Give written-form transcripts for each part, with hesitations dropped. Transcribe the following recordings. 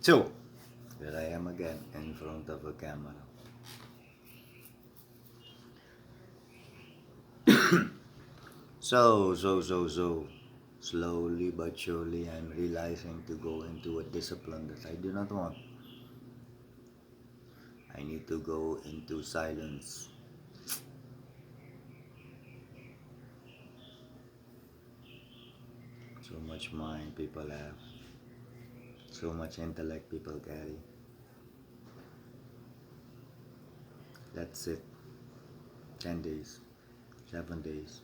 So, here I am again in front of a camera. So, slowly but surely I'm realizing to go into a discipline that I do not want. I need to go into silence. So much mind people have, so much intellect people carry. That's it. 10 days, 7 days,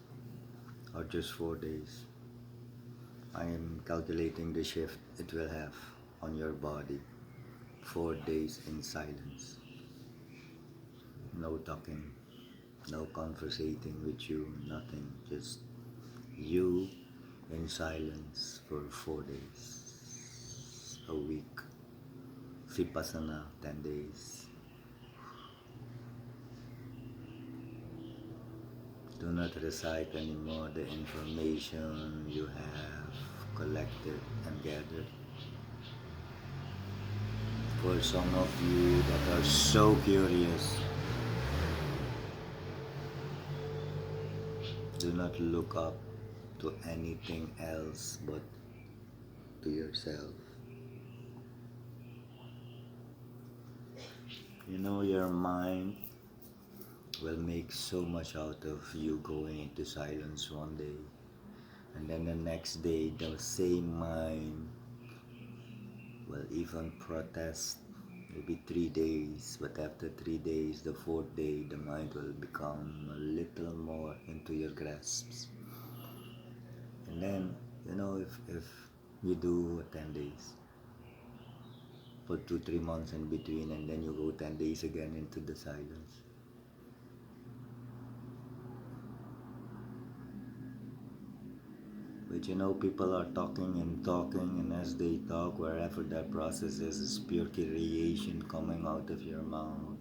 or just 4 days. I am calculating the shift it will have on your body. 4 days in silence. No talking, no conversating with you, nothing. Just you in silence for 4 days. A week. Vipassana, 10 days. Do not recite anymore the information you have collected and gathered. For some of you that are so curious, do not look up to anything else but to yourself. You know, your mind will make so much out of you going into silence one day, and then the next day the same mind will even protest. Maybe 3 days, but after 3 days, the fourth day, the mind will become a little more into your grasps. And then, if you do 10 days, put 2 3 months in between, and then you go 10 days again into the silence. But people are talking and talking, and as they talk, wherever that process is pure creation coming out of your mouth.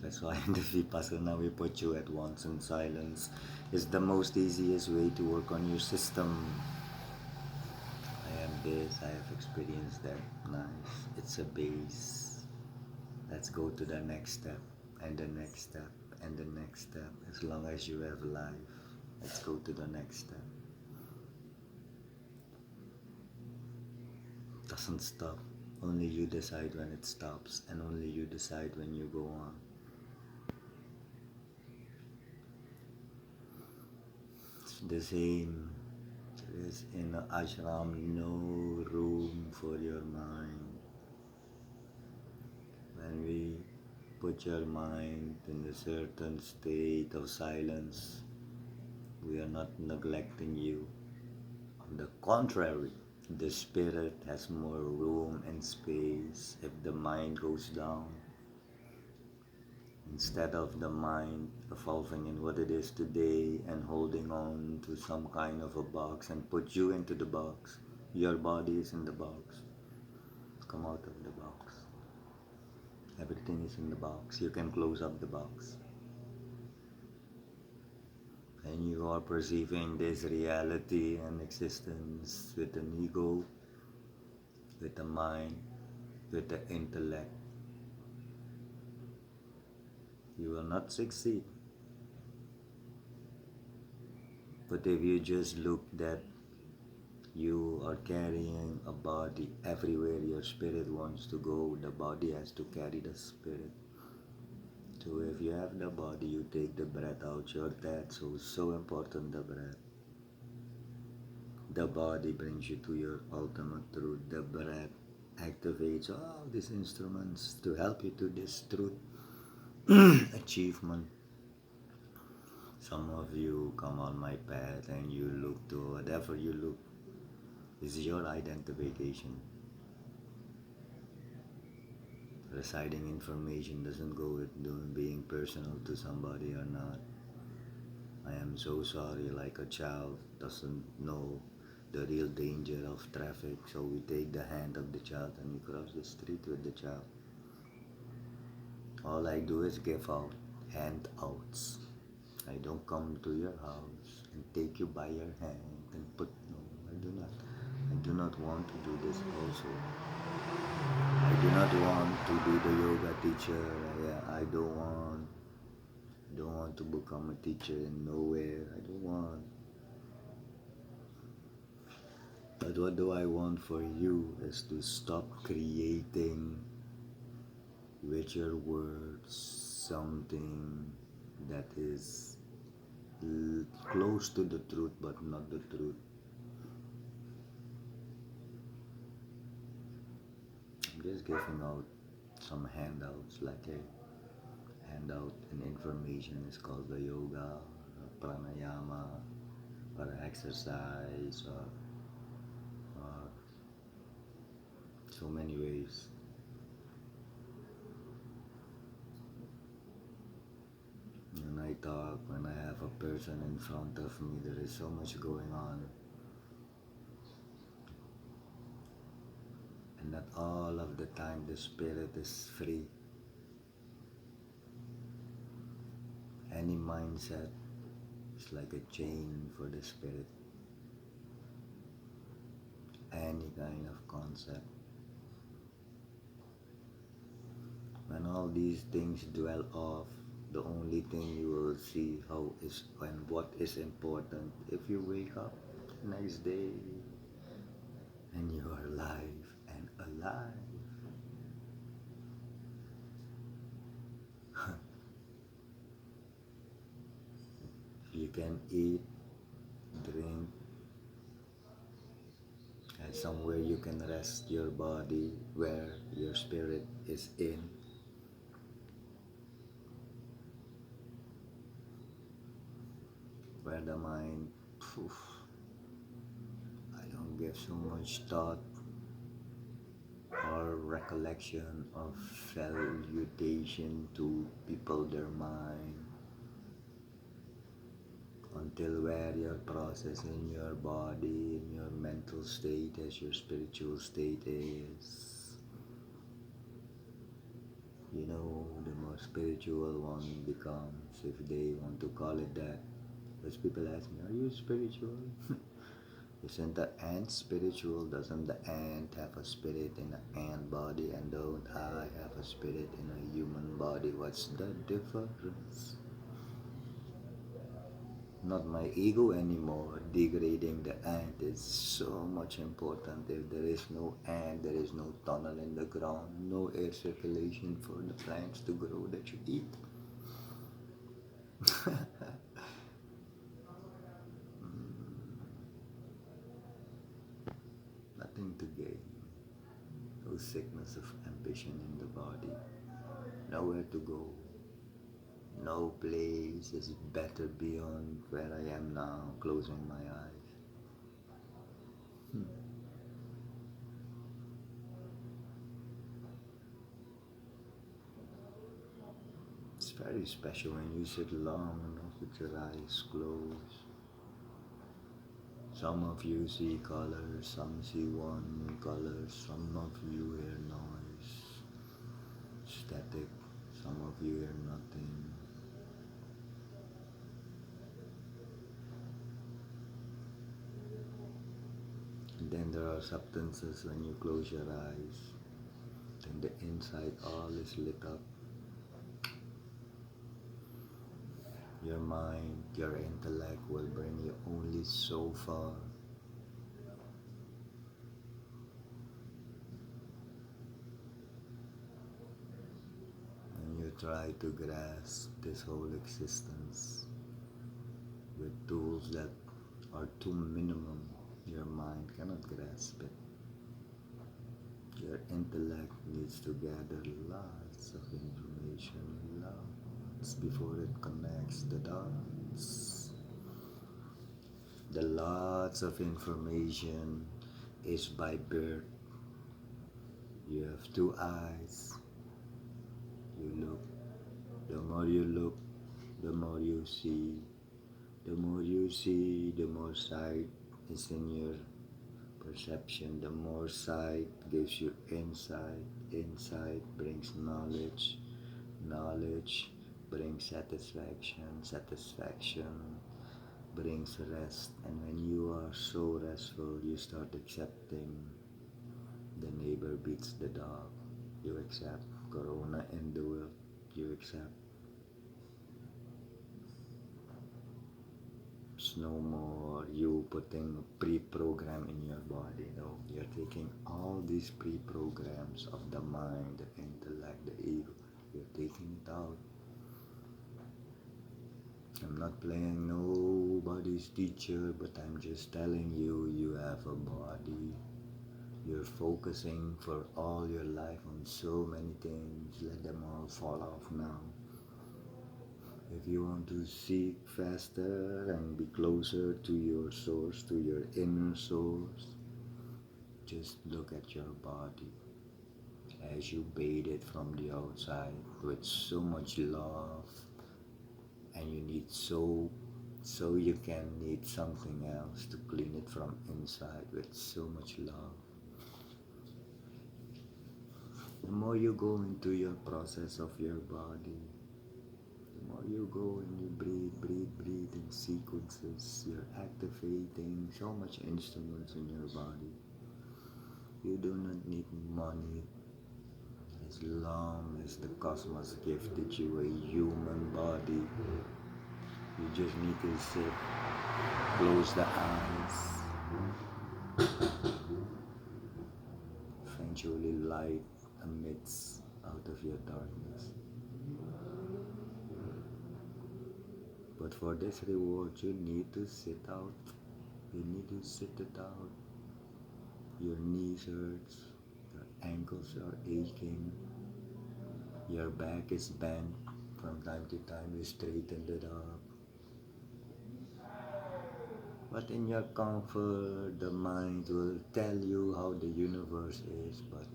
That's why in the Vipassana we put you at once in silence. It's the most easiest way to work on your system. I am this, I have experienced that. Nice. It's a base. Let's go to the next step, and the next step, and the next step. As long as you have life, let's go to the next step. Doesn't stop. Only you decide when it stops, and only you decide when you go on. It's the same. There is in the ashram no room for your mind. When we put your mind in a certain state of silence, we are not neglecting you. On the contrary, the spirit has more room and space if the mind goes down. Instead of the mind evolving in what it is today and holding on to some kind of a box and put you into the box, your body is in the box. Come out of the box. Everything is in the box. You can close up the box. And you are perceiving this reality and existence with an ego, with a mind, with the intellect. You will not succeed. But if you just look that you are carrying a body everywhere your spirit wants to go, the body has to carry the spirit. So if you have the body, you take the breath out, your death. So important, the breath. The body brings you to your ultimate truth. The breath activates all these instruments to help you to this truth achievement. Some of you come on my path and you look to whatever you look is your identification. Reciting information doesn't go with being personal to somebody or not. I am so sorry, like a child doesn't know the real danger of traffic, so we take the hand of the child and we cross the street with the child. All I do is give out handouts. I don't come to your house and take you by your hand and put, no, I do not. I do not want to do this also. I do not want to be the yoga teacher. I don't want to become a teacher in nowhere. I don't want. But what do I want for you is to stop creating with your words something that is close to the truth but not the truth. I'm just giving out some handouts, like a handout and information is called the yoga, pranayama, or exercise, or so many ways. When I talk, when I have a person in front of me, there is so much going on. And not all of the time the spirit is free. Any mindset is like a chain for the spirit. Any kind of concept. When all these things dwell off, the only thing you will see how is and what is important if you wake up the next day and you are alive and alive. You can eat, drink, and somewhere you can rest your body where your spirit is in. Where the mind, I don't give so much thought or recollection of salutation to people, their mind, until where your process in your body, in your mental state, as your spiritual state is. You know, the more spiritual one becomes, if they want to call it that. Because people ask me, are you spiritual? Isn't the ant spiritual? Doesn't the ant have a spirit in an ant body? And don't I have a spirit in a human body? What's the difference? Not my ego anymore. Degrading the ant is so much important. If there is no ant, there is no tunnel in the ground, no air circulation for the plants to grow that you eat. Nothing to gain. No sickness of ambition in the body. Nowhere to go. No place is better beyond where I am now, closing my eyes. It's very special when you sit long enough with your eyes closed. Some of you see colors, some see one color, some of you hear noise, static, some of you hear nothing. And then there are substances when you close your eyes, then the inside all is lit up. Your mind, your intellect will bring you only so far. And you try to grasp this whole existence with tools that are too minimum. Your mind cannot grasp it. Your intellect needs to gather lots of information, lots, before it connects the dots. The lots of information is by birth. You have two eyes. You look. The more you look, the more you see. The more you see, the more sight is in your perception. The more sight gives you insight. Insight brings knowledge. Knowledge brings satisfaction. Satisfaction brings rest, and when you are so restful, you start accepting the neighbor beats the dog. You accept corona in the world. You accept it's no more you putting a pre-program in your body. No, you're taking all these pre-programs of the mind, the intellect, the ego. You're taking it out. I'm not playing nobody's teacher, but I'm just telling you, you have a body. You're focusing for all your life on so many things. Let them all fall off now. If you want to seek faster and be closer to your source, to your inner source, just look at your body as you bathe it from the outside with so much love, and you need soap, so you can need something else to clean it from inside with so much love. The more you go into your process of your body, the more you go and you breathe in sequences, you're activating so much instruments in your body. You do not need money as long as the cosmos gifted you a human body. You just need to sit, close the eyes, eventually light amidst out of your darkness. But for this reward, you need to sit out. You need to sit it out. Your knees hurts, your ankles are aching, your back is bent. From time to time, you straighten it up. But in your comfort, the mind will tell you how the universe is, but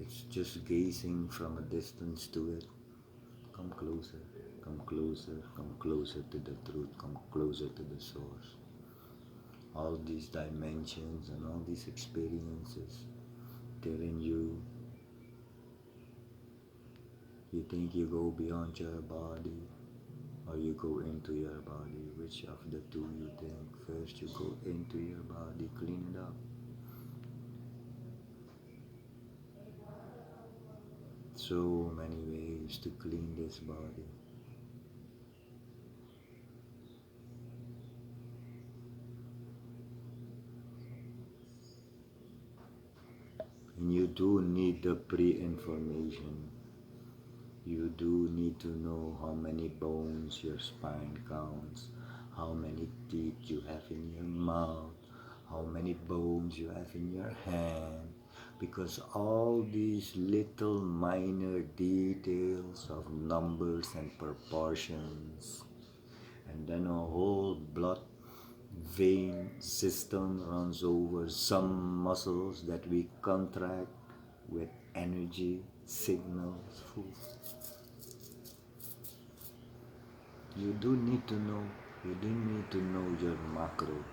it's just gazing from a distance to it. Come closer, come closer, come closer to the truth, come closer to the source. All these dimensions and all these experiences, they're in you. You think you go beyond your body, or you go into your body. Which of the two you think? First you go into your body, clean it up. So many ways to clean this body. And you do need the pre-information. You do need to know how many bones your spine counts, how many teeth you have in your mouth, how many bones you have in your hand, because all these little minor details of numbers and proportions, and then a whole blood vein system runs over some muscles that we contract with energy signals. You do need to know, you do need to know your macro.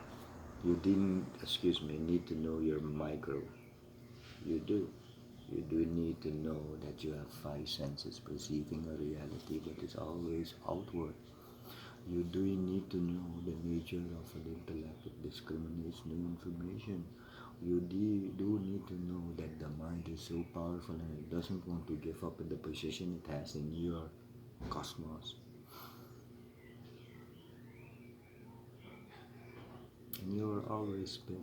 You didn't, excuse me, need to know your micro. You do. You do need to know that you have five senses perceiving a reality, but it's always outward. You do need to know the nature of an intellect that discriminates new information. You do need to know that the mind is so powerful and it doesn't want to give up in the position it has in your cosmos. And you are always spirit.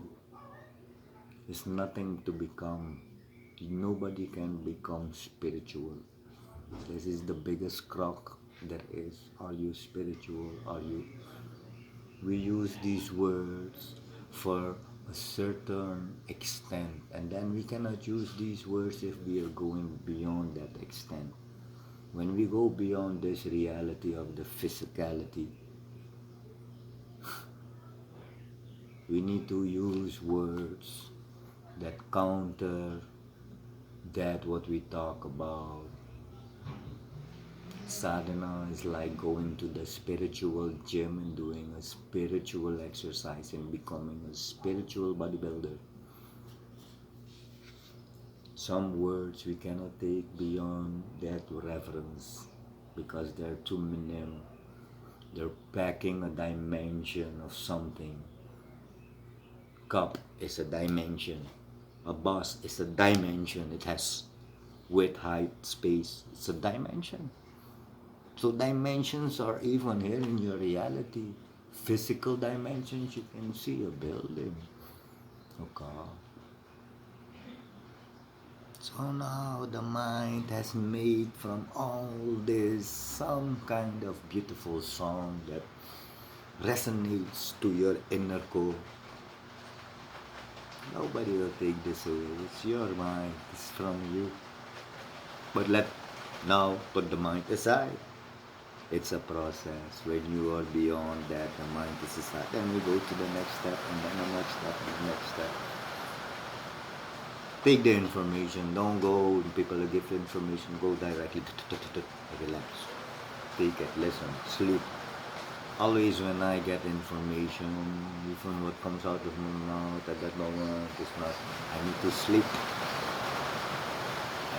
It's nothing to become. Nobody can become spiritual. This is the biggest crock there is. Are you spiritual? Are you? We use these words for a certain extent, and then we cannot use these words if we are going beyond that extent. When we go beyond this reality of the physicality, we need to use words that counter that what we talk about. Sadhana is like going to the spiritual gym and doing a spiritual exercise and becoming a spiritual bodybuilder. Some words we cannot take beyond that reverence because they're too minim. You're packing a dimension of something. Cup is a dimension. A bus is a dimension. It has width, height, space. It's a dimension. So dimensions are even here in your reality. Physical dimensions, you can see a building, a car. So now the mind has made from all this some kind of beautiful song that resonates to your inner core. Nobody will take this away. It's your mind. It's from you. But let now put the mind aside. It's a process. When you are beyond that, the mind is aside. Then we go to the next step, and then the next step, and the next step. Take the information. Don't go when people give information. Go directly. Relax. Take it. Listen. Sleep. Always when I get information, even what comes out of my mouth at that moment is not. I need to sleep.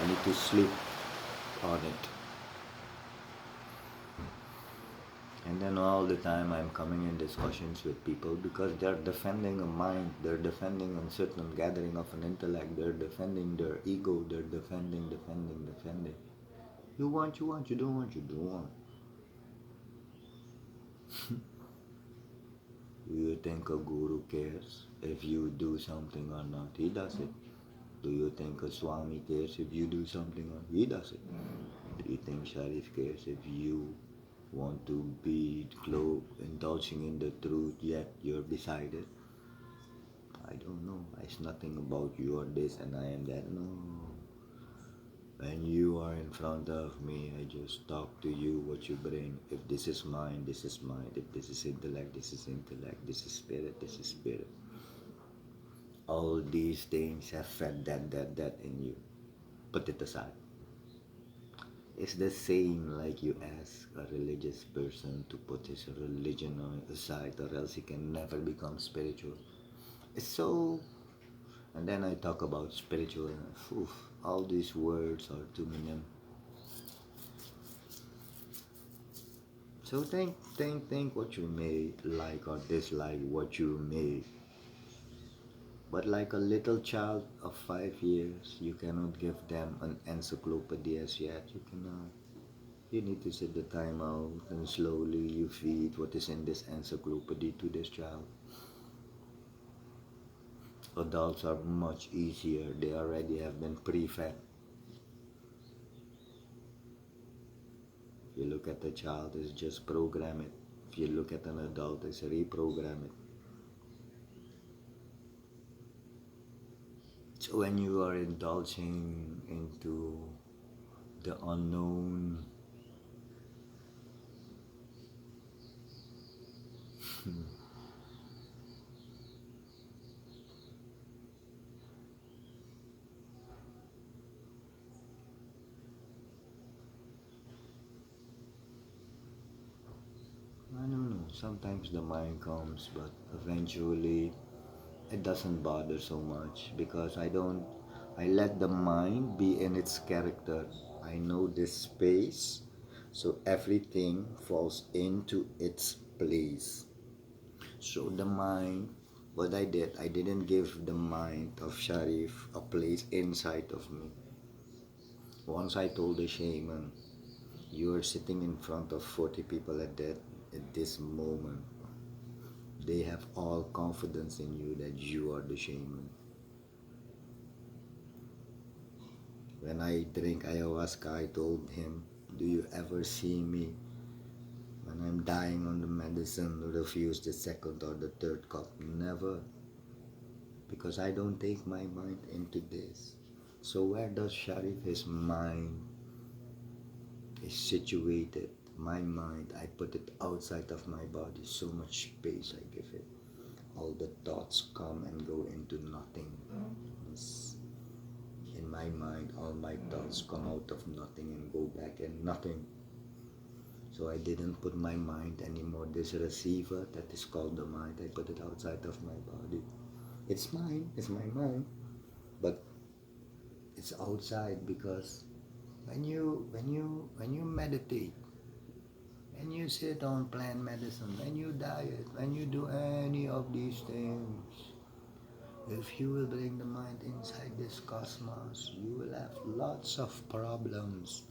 I need to sleep on it. And then all the time I'm coming in discussions with people because they're defending a mind, they're defending a certain gathering of an intellect, they're defending their ego, they're defending. You want, you don't want, you don't want. Do you think a guru cares if you do something or not? He does it. Do you think a Swami cares if you do something or he does it? Do you think Sharif cares if you want to be indulging in the truth yet you're beside it? I don't know. It's nothing about you or this and I am that. No. When you are in front of me, I just talk to you what you bring. If this is mind, this is mind. If this is intellect, this is intellect. This is spirit, this is spirit. All these things have fed that in you. Put it aside. It's the same like you ask a religious person to put his religion aside or else he can never become spiritual. It's so. And then I talk about spiritual. All these words are too many. So think what you may like or dislike what you may. But like a little child of 5 years, you cannot give them an encyclopedia as yet. You cannot. You need to set the time out and slowly you feed what is in this encyclopedia to this child. Adults are much easier. They already have been pre-fed. If you look at the child, it's just program it. If you look at an adult, it's reprogram it. So when you are indulging into the unknown, I don't know, sometimes the mind comes, but eventually it doesn't bother so much because I let the mind be in its character. I know this space, so everything falls into its place. So the mind, what I did, I didn't give the mind of Sharif a place inside of me. Once I told the shaman, you are sitting in front of 40 people at this moment. They have all confidence in you that you are the shaman. When I drink ayahuasca, I told him, do you ever see me when I'm dying on the medicine, refuse the second or the third cup? Never. Because I don't take my mind into this. So where does Sharif, his mind is situated? My mind, I put it outside of my body. So much space I give it. All the thoughts come and go into nothing. In my mind, all my thoughts come out of nothing and go back in nothing. So I didn't put my mind anymore. This receiver that is called the mind, I put it outside of my body. It's mine, it's my mind, but it's outside because when you meditate When you sit on plant medicine, when you diet, when you do any of these things, if you will bring the mind inside this cosmos, you will have lots of problems.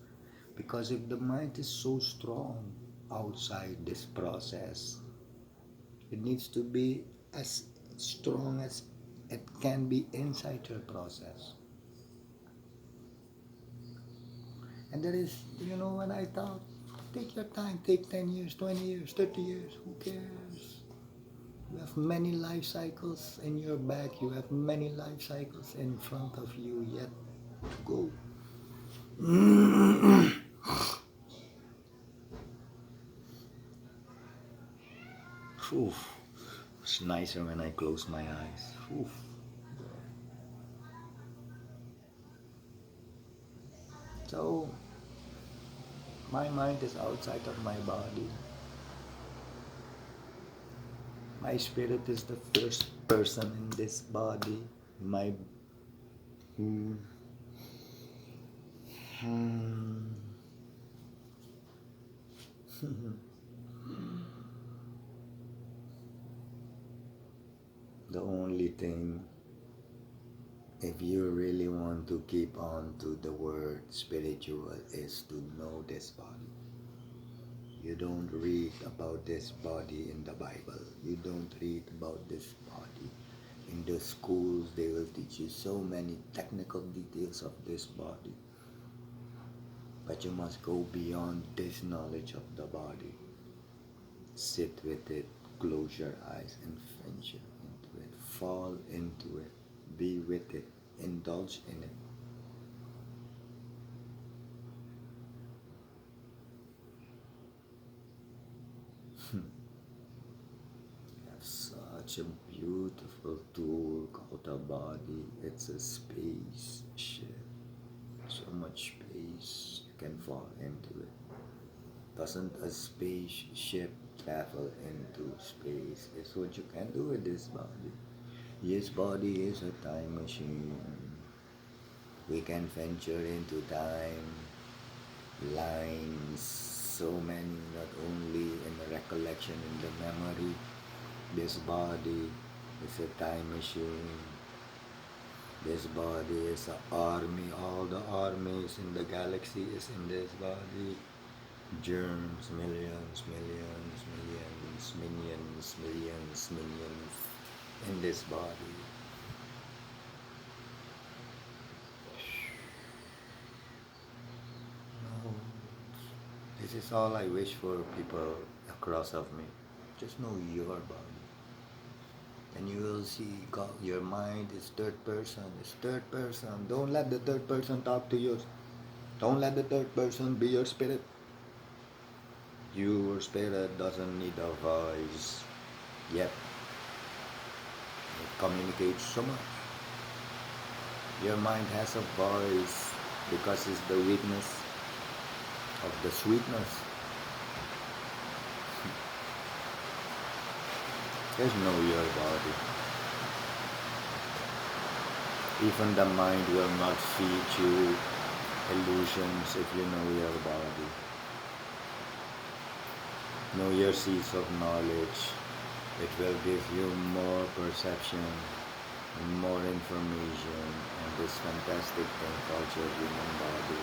Because if the mind is so strong outside this process, it needs to be as strong as it can be inside your process. And there is, when I thought, take your time, take 10 years, 20 years, 30 years, who cares? You have many life cycles in your back, you have many life cycles in front of you yet to go. Oof. It's nicer when I close my eyes. Oof. So, my mind is outside of my body. My spirit is the first person in this body. My the only thing, if you really want to keep on to the word spiritual, is to know this body. You don't read about this body in the Bible. You don't read about this body. In the schools, they will teach you so many technical details of this body. But you must go beyond this knowledge of the body. Sit with it, close your eyes and venture into it. Fall into it. Be with it. Indulge in it. You have such a beautiful tool called the body. It's a spaceship. So much space you can fall into it. Doesn't a spaceship travel into space? It's what you can do with this body. This body is a time machine. We can venture into time lines, so many, not only in the recollection, in the memory. This body is a time machine. This body is an army. All the armies in the galaxy is in this body. Germs, millions, millions, millions, millions, millions, millions in this body. No. This is all I wish for people across of me. Just know your body. And you will see God, your mind is third person. It's third person. Don't let the third person talk to you. Don't let the third person be your spirit. Your spirit doesn't need a voice yet. It communicates so much. Your mind has a voice because it's the witness of the sweetness. Just know your body. Even the mind will not feed you illusions if you know your body. Know your seeds of knowledge. It will give you more perception, more information on this fantastic thing called your human body.